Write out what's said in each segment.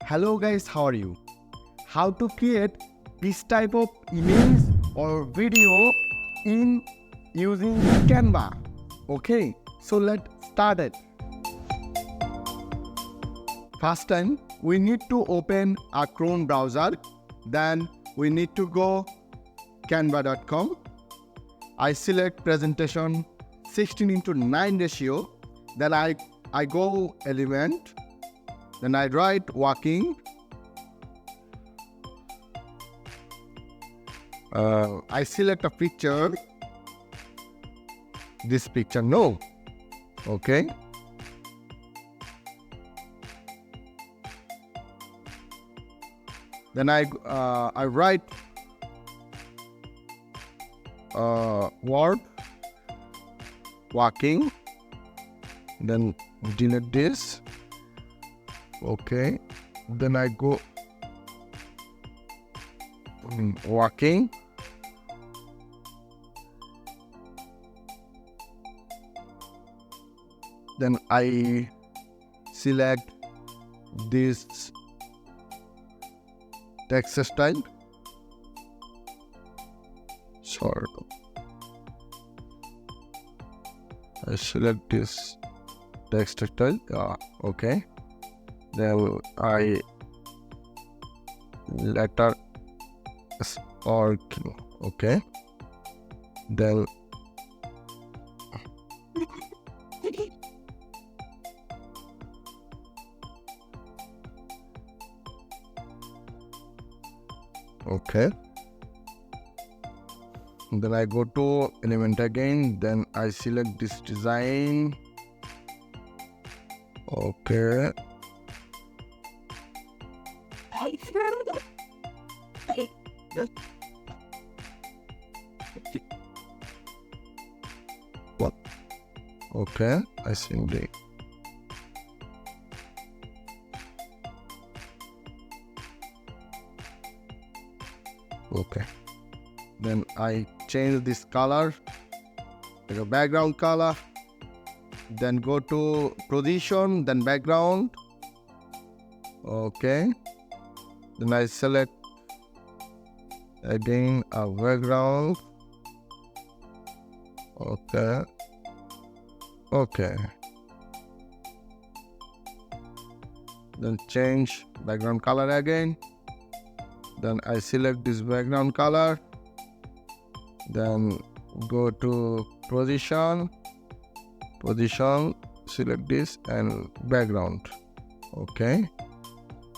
Hello guys, how are you? How to create this type of image or video in using Canva. Okay, so let's start it. First time we need to open a Chrome browser. Then we need to go canva.com. I select presentation 16:9 ratio. Then I go element. Then I write walking. I select a picture. This picture, no. Okay. Then I write word walking. Then delete this. Okay. Then I go walking. Then I select this text style. Sorry. I select this text style. Okay. Then I letter or okay. Then okay. Then I go to element again. Then I select this design. Okay. What? Okay, I see the. Okay. Then I change this color, like a background color. Then go to position, then background. Okay. Then I select again a background. Okay. Okay. Then change background color again. Then I select this background color. Then go to position, select this and background. Okay.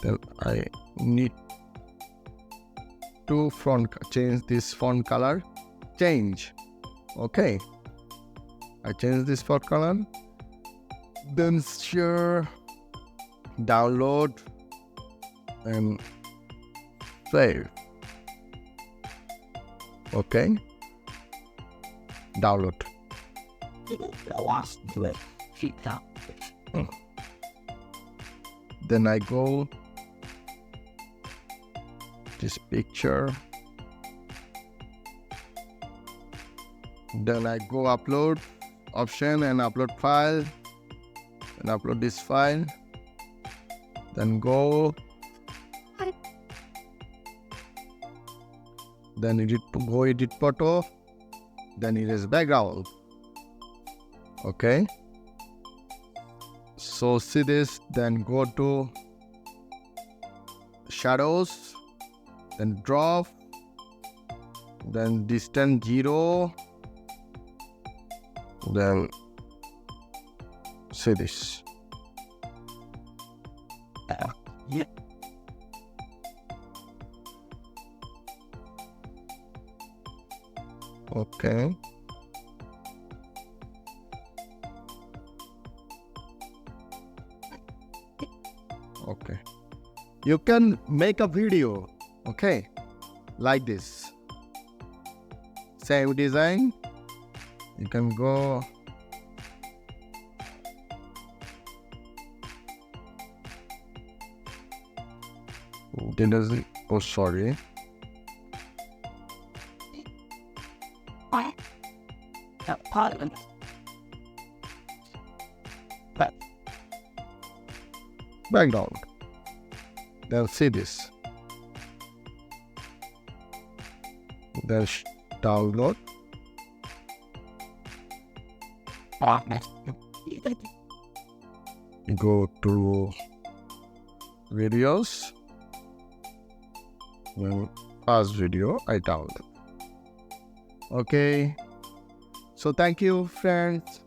Then I need to change this font color. Change. Okay. I change this font color. Then share, download, and save. Okay. Download. Then I go this picture. Then I go upload option and upload file and upload this file. Then go. Then edit photo. Then erase background. Okay. So see this. Then go to shadows. Then drop. Then distance 0. Then see this. Yeah. Okay. Okay. You can make a video, okay, like this. Same design. You can go. Oh, sorry. Parliament. Background. Then see this. Then download. Go to videos. Then first video I download. Okay. So thank you, friends.